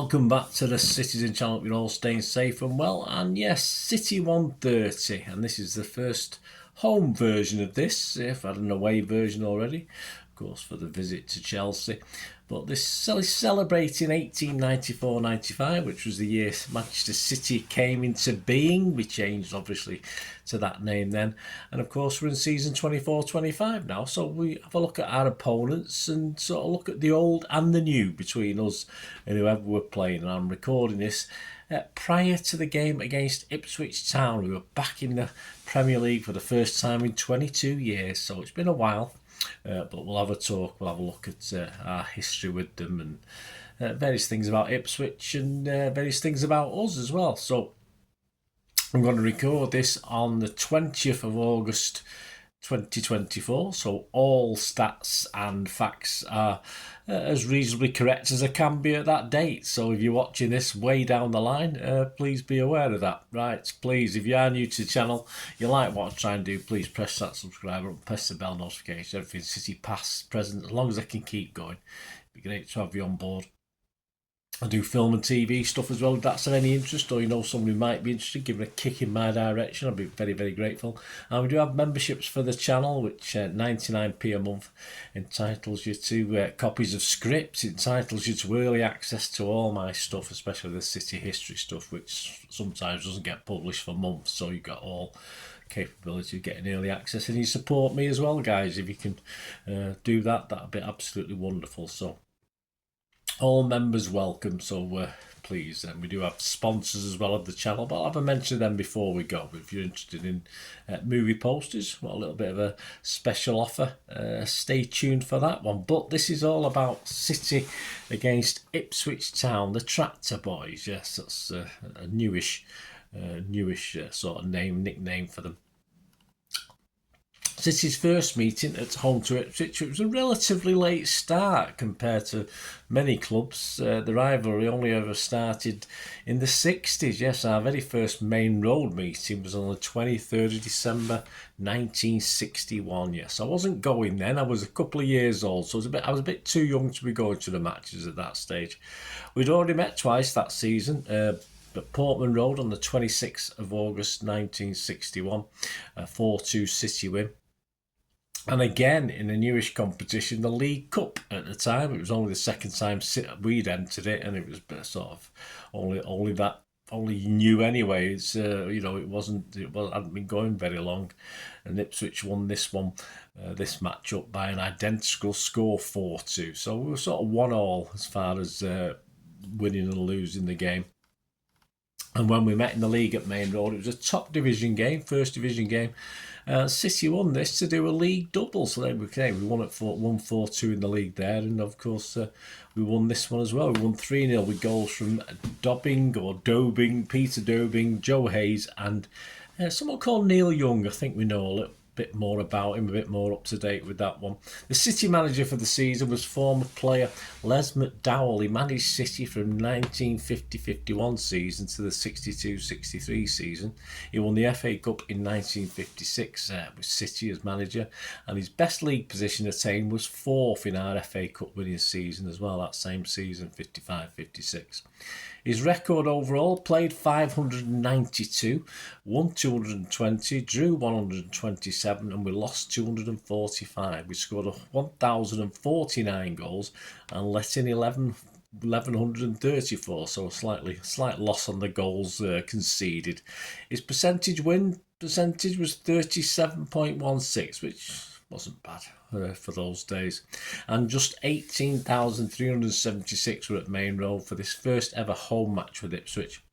welcome back to the Citizen channel. You're all staying safe and well. And yes, CITY130, and this is the first home version of this. If I had an away version already, of course, for the visit to Chelsea. But this is celebrating 1894-95, which was the year Manchester City came into being. We changed, obviously, to that name then. And, of course, we're in season 24-25 now. So we have a look at our opponents and sort of look at the old and the new between us and whoever we're playing. And I'm recording this prior to the game against Ipswich Town. We were back in the Premier League for the first time in 22 years. So it's been a while. But we'll have a talk, we'll have a look at our history with them and various things about Ipswich and various things about us as well. So I'm going to record this on the 20th of August 2024, so all stats and facts are as reasonably correct as they can be at that date. So if you're watching this way down the line, please be aware of that. Right, please, if you are new to the channel, you like what I try and do, please press that subscribe button, press the bell notification, everything City past, present, as long as I can keep going. It'd be great to have you on board. I do film and TV stuff as well. If that's of any interest, or you know someone who might be interested, give it a kick in my direction. I'll be very, very grateful. And we do have memberships for the channel, which 99p a month entitles you to copies of scripts. It entitles you to early access to all my stuff, especially the city history stuff, which sometimes doesn't get published for months. So you've got all capability of getting early access, and you support me as well, guys. If you can do that, that'd be absolutely wonderful. So all members welcome, so please. And we do have sponsors as well of the channel, but I'll have a mention of them before we go. But if you're interested in movie posters, well, a little bit of a special offer, stay tuned for that one. But this is all about City against Ipswich Town, the Tractor Boys. Yes, that's a newish sort of nickname for them. City's first meeting at home to Ipswich, it was a relatively late start compared to many clubs. The rivalry only ever started in the 60s. Yes, our very first main road meeting was on the 23rd of December 1961. Yes, I wasn't going then. I was a couple of years old, so I was a bit too young to be going to the matches at that stage. We'd already met twice that season. At Portman Road on the 26th of August 1961, a 4-2 City win. And again, in a newish competition, the League Cup at the time. It was only the second time we'd entered it, and it was sort of only new anyway. It's it hadn't been going very long, and Ipswich won this one, this match up by an identical score, 4-2. So we were sort of 1-1 as far as winning and losing the game. And when we met in the league at Main Road, it was a top division game, first division game. City won this to do a league double, so we won at 1-4-2 in the league there, and of course we won this one as well. We won 3-0 with goals from Peter Dobing, Joe Hayes, and someone called Neil Young. I think we know a little bit more about him, a bit more up to date with that one. The City manager for the season was former player Les McDowell. He managed City from 1950-51 season to the 62-63 season. He won the FA Cup in 1956 with City as manager, and his best league position attained was 4th in our FA Cup winning season as well, that same season, 55-56. His record overall: played 592, won 220, drew 127, and we lost 245. We scored 1,049 goals and let in 1,134, so a slight loss on the goals conceded. His win percentage was 37.16, which wasn't bad for those days. And just 18,376 were at Main Road for this first ever home match with Ipswich.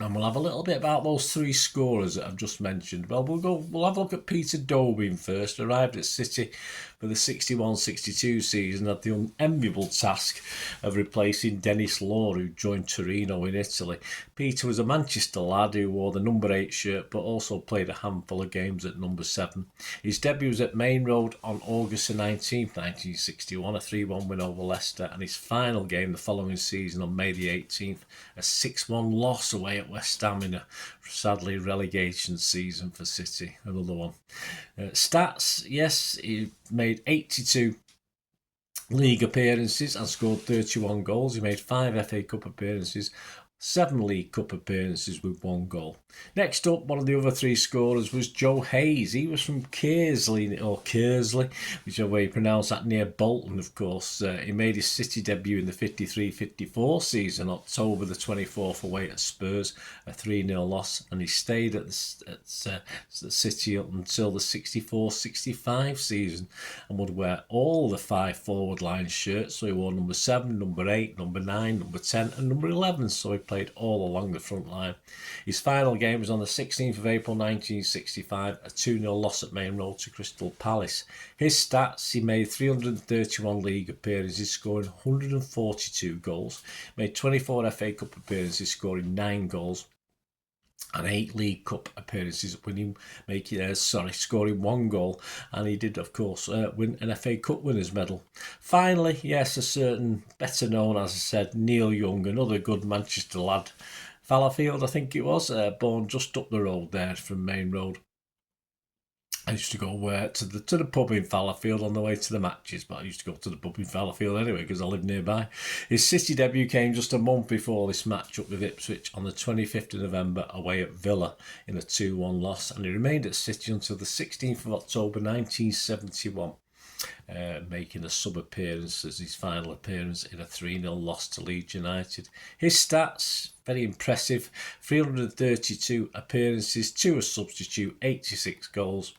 And we'll have a little bit about those three scorers that I've just mentioned. Well, we'll have a look at Peter Dobing first. Arrived at City for the 61-62 season, had the unenviable task of replacing Dennis Law, who joined Torino in Italy. Peter was a Manchester lad who wore the number 8 shirt, but also played a handful of games at number 7. His debut was at Main Road on August 19, 1961, a 3-1 win over Leicester, and his final game the following season on May the 18th, a 6-1 loss away at West Ham in a sadly relegation season for City. Another one. Stats, yes, he made 82 league appearances and scored 31 goals. He made 5 FA Cup appearances, 7 League Cup appearances with 1 goal. Next up, one of the other 3 scorers was Joe Hayes. He was from Kearsley, whichever way you pronounce that, near Bolton, of course. He made his City debut in the 53-54 season, October the 24th, away at Spurs, a 3-0 loss, and he stayed at the City up until the 64-65 season and would wear all the 5 forward line shirts. So he wore number 7, number 8, number 9, number 10 and number 11, so he played all along the front line. His final game was on the 16th of April 1965, a 2-0 loss at Main Road to Crystal Palace. His stats: he made 331 league appearances, scoring 142 goals, made 24 FA Cup appearances, scoring 9 goals, and 8 League Cup appearances, scoring 1 goal, and he did, of course, win an FA Cup winners' medal. Finally, yes, a certain, better known, as I said, Neil Young, another good Manchester lad, Fallowfield, I think it was, born just up the road there from Main Road. I used to go to the pub in Fallowfield on the way to the matches, but I used to go to the pub in Fallowfield anyway because I lived nearby. His City debut came just a month before this match up with Ipswich on the 25th of November away at Villa in a 2-1 loss, and he remained at City until the 16th of October 1971. Making a sub-appearance as his final appearance in a 3-0 loss to Leeds United. His stats, very impressive: 332 appearances, 2 as substitute, 86 goals,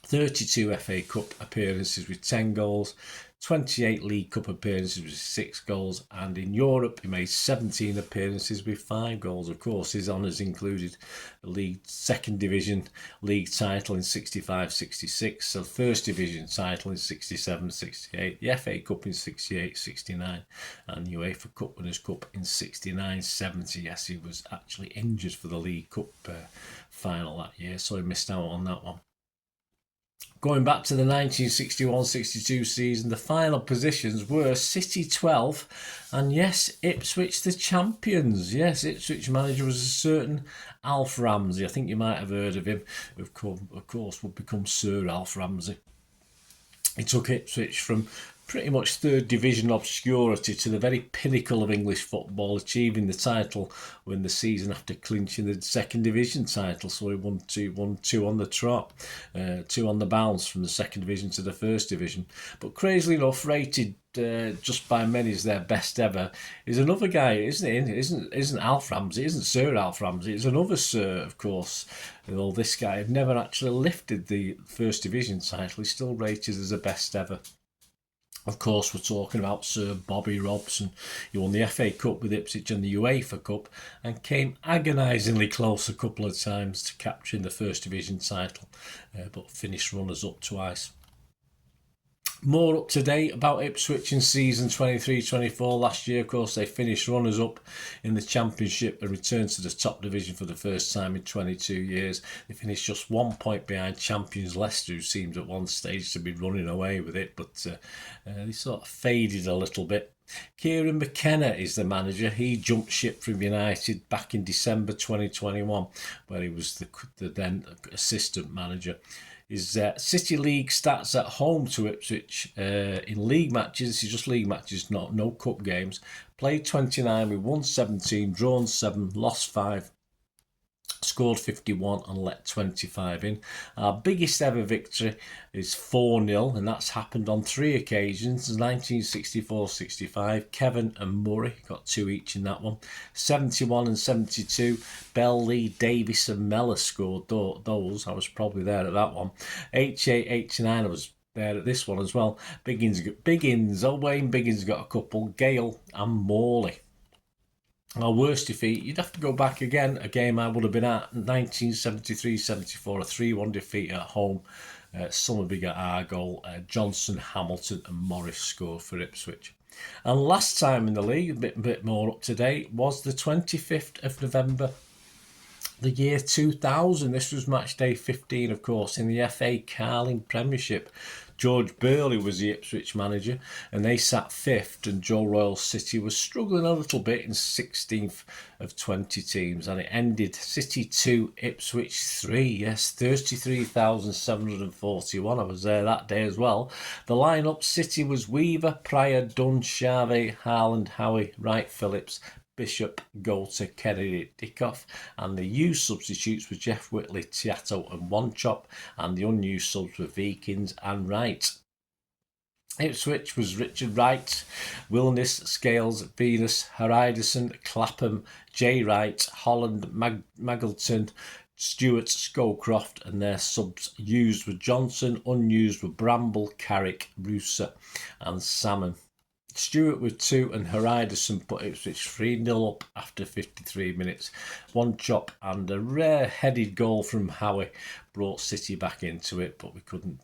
32 FA Cup appearances with 10 goals, 28 League Cup appearances with 6 goals, and in Europe he made 17 appearances with 5 goals. Of course, his honours included the league second division league title in 65-66, so first division title in 67-68, the FA Cup in 68-69, and UEFA Cup Winners' Cup in 69-70. Yes, he was actually injured for the League Cup final that year, so he missed out on that one. Going back to the 1961-62 season, the final positions were City 12 and, yes, Ipswich the champions. Yes, Ipswich manager was a certain Alf Ramsey. I think you might have heard of him. Of course, would become Sir Alf Ramsey. He took Ipswich from pretty much third division obscurity to the very pinnacle of English football, achieving the title when the season after clinching the second division title. So he won two on the trot, 2 on the bounce from the second division to the first division. But crazily enough, rated just by many as their best ever, is another guy, isn't it? Isn't Alf Ramsey? Isn't Sir Alf Ramsey? It's another Sir, of course. Although this guy had never actually lifted the first division title, he's still rated as the best ever. Of course, we're talking about Sir Bobby Robson. He won the FA Cup with Ipswich and the UEFA Cup and came agonisingly close a couple of times to capturing the First Division title, but finished runners-up twice. More up to date about Ipswich in season 23-24. Last year, of course, they finished runners-up in the Championship and returned to the top division for the first time in 22 years. They finished just 1 point behind champions Leicester, who seemed at one stage to be running away with it, but they sort of faded a little bit. Kieran McKenna is the manager. He jumped ship from United back in December 2021, where he was the then assistant manager. His City League stats at home to Ipswich in league matches, this is just league matches, no cup games, played 29, we won 17, drawn 7, lost 5, scored 51 and let 25 in. Our biggest ever victory is 4-0, and that's happened on 3 occasions. 1964-65, Kevin and Murray got 2 each in that one. 71 and 72, Bell, Lee, Davis and Mellor scored those. I was probably there at that one. 88-89, I was there at this one as well. Wayne Biggins got a couple, Gale and Morley. Our worst defeat, you'd have to go back again, a game I would have been at, 1973-74, a 3-1 defeat at home. Summerby got our goal, Johnson, Hamilton and Morris scored for Ipswich. And last time in the league, a bit more up to date, was the 25th of November The year 2000, this was match day 15, of course, in the FA Carling Premiership. George Burley was the Ipswich manager, and they sat 5th, and Joe Royal City was struggling a little bit in 16th of 20 teams, and it ended City 2, Ipswich 3. Yes, 33,741. I was there that day as well. The lineup: City was Weaver, Pryor, Dunn, Charvet, Harland, Howie, Wright, Phillips, Bishop, Golter, Kennedy, Dickoff, and the used substitutes were Jeff Whitley, Tiato and Wanchop, and the unused subs were Vikings and Wright. Ipswich was Richard Wright, Wilnis, Scales, Venus, Hariderson, Clapham, J. Wright, Holland, Maggleton, Stewart, Scowcroft, and their subs used were Johnson, unused were Bramble, Carrick, Rooser and Salmon. Stewart with 2 and Hariderson put Ipswich 3-0 up after 53 minutes. One chop and a rare headed goal from Howie brought City back into it, but we couldn't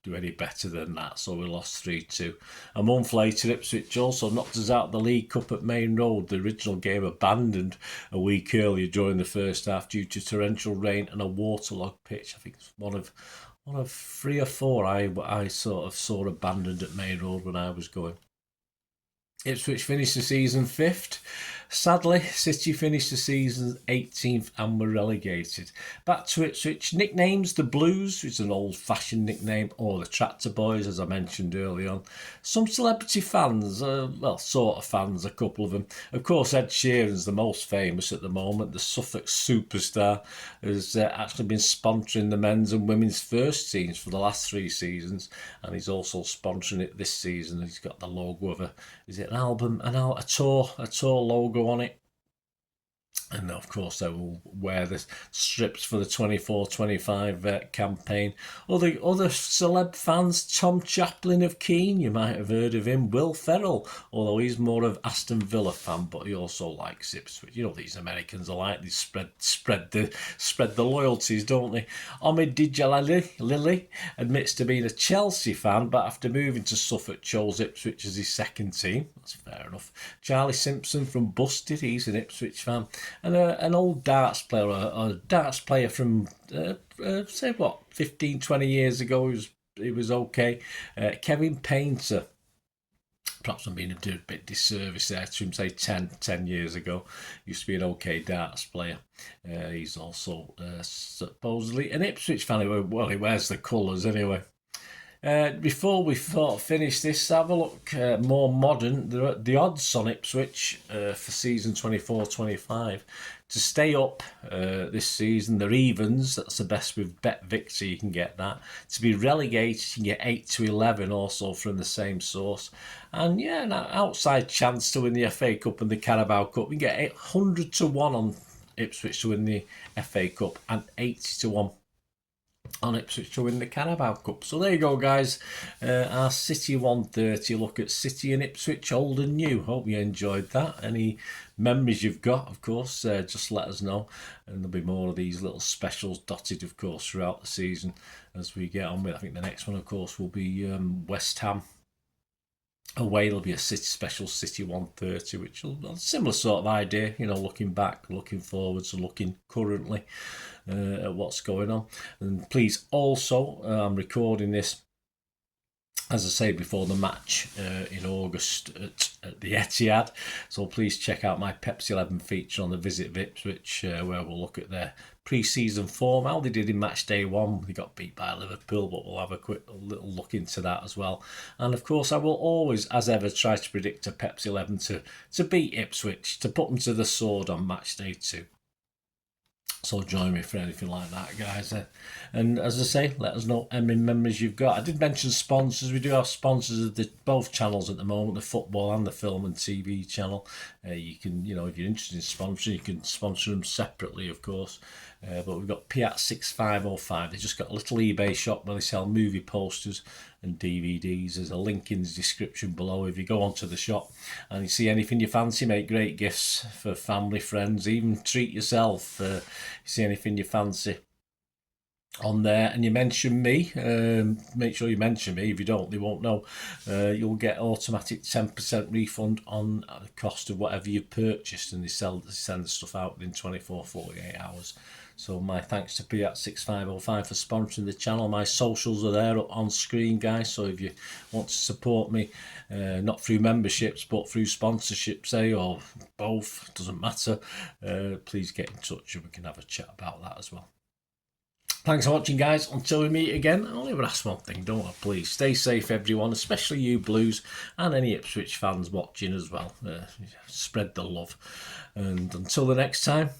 do any better than that, so we lost 3-2. A month later, Ipswich also knocked us out of the League Cup at Main Road, the original game abandoned a week earlier during the first half due to torrential rain and a waterlogged pitch. I think it's one of 3 or 4 I sort of saw abandoned at Main Road when I was going. Ipswich finished the season 5th. Sadly, City finished the season 18th and were relegated. Back to Ipswich. Nicknames: the Blues, which is an old-fashioned nickname, or the Tractor Boys, as I mentioned early on. Some celebrity fans, sort of fans, a couple of them. Of course, Ed Sheeran's the most famous at the moment. The Suffolk superstar has actually been sponsoring the men's and women's first teams for the last 3 seasons, and he's also sponsoring it this season. He's got the logo of a tour logo on it, and of course they will wear the strips for the 24-25 campaign. Other celeb fans: Tom Chaplin of Keene, you might have heard of him. Will Ferrell, although he's more of Aston Villa fan, but he also likes Ipswich. You know, these Americans are like, they spread the loyalties, don't they? Omid Djalali admits to being a Chelsea fan, but after moving to Suffolk chose Ipswich as his second team. That's fair enough. Charlie Simpson from Busted, he's an Ipswich fan. And an old darts player, a darts player from, 15, 20 years ago, he was okay. Kevin Painter, perhaps I'm being a bit disservice there to him, say 10 years ago, used to be an okay darts player. He's also supposedly an Ipswich fan. Well, he wears the colours anyway. Before we finish this, have a look more modern. The odds on Ipswich for season 24-25 to stay up this season. They're evens. That's the best with Bet Victor. You can get that. To be relegated, you can get 8-11 also from the same source. And yeah, an outside chance to win the FA Cup and the Carabao Cup. We get 800-1 on Ipswich to win the FA Cup and 80-1 on Ipswich to win the Carabao Cup. So there you go, guys. Our City 130 look at City and Ipswich, old and new. Hope you enjoyed that. Any memories you've got, of course, just let us know. And there'll be more of these little specials dotted, of course, throughout the season as we get on with. I think the next one, of course, will be West Ham away. There'll be a special City 130, which will a similar sort of idea, you know, looking back, looking forwards, and looking currently at what's going on. And please also, I'm recording this, as I say, before the match in August at the Etihad. So please check out my Pepsi 11 feature on the Visit Ipswich, where we'll look at their pre-season form, how they did in match day 1. They got beat by Liverpool, but we'll have a little look into that as well. And of course, I will always, as ever, try to predict a Pepsi 11 to beat Ipswich, to put them to the sword on match day 2. So join me for anything like that, guys. And as I say, let us know any memories you've got. I did mention sponsors. We do have sponsors of both channels at the moment, the football and the film and TV channel. You can, you know, if you're interested in sponsoring, you can sponsor them separately, of course. But we've got Piat 6505. They just got a little eBay shop where they sell movie posters and DVDs. There's a link in the description below. If you go onto the shop and you see anything you fancy, make great gifts for family, friends, even treat yourself. You see anything you fancy, on there and you mention me, make sure you mention me. If you don't, they won't know. You'll get automatic 10% refund on the cost of whatever you purchased, and they send the stuff out within 48 hours. So my thanks to Piat6505 for sponsoring the channel. My socials are there up on screen, guys, so if you want to support me, not through memberships but through sponsorship, say, or both, doesn't matter, please get in touch and we can have a chat about that as well. Thanks for watching, guys. Until we meet again, I'll only ask one thing, don't I? Please stay safe, everyone, especially you Blues and any Ipswich fans watching as well. Spread the love. And until the next time,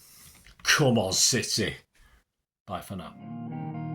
come on, City. Bye for now.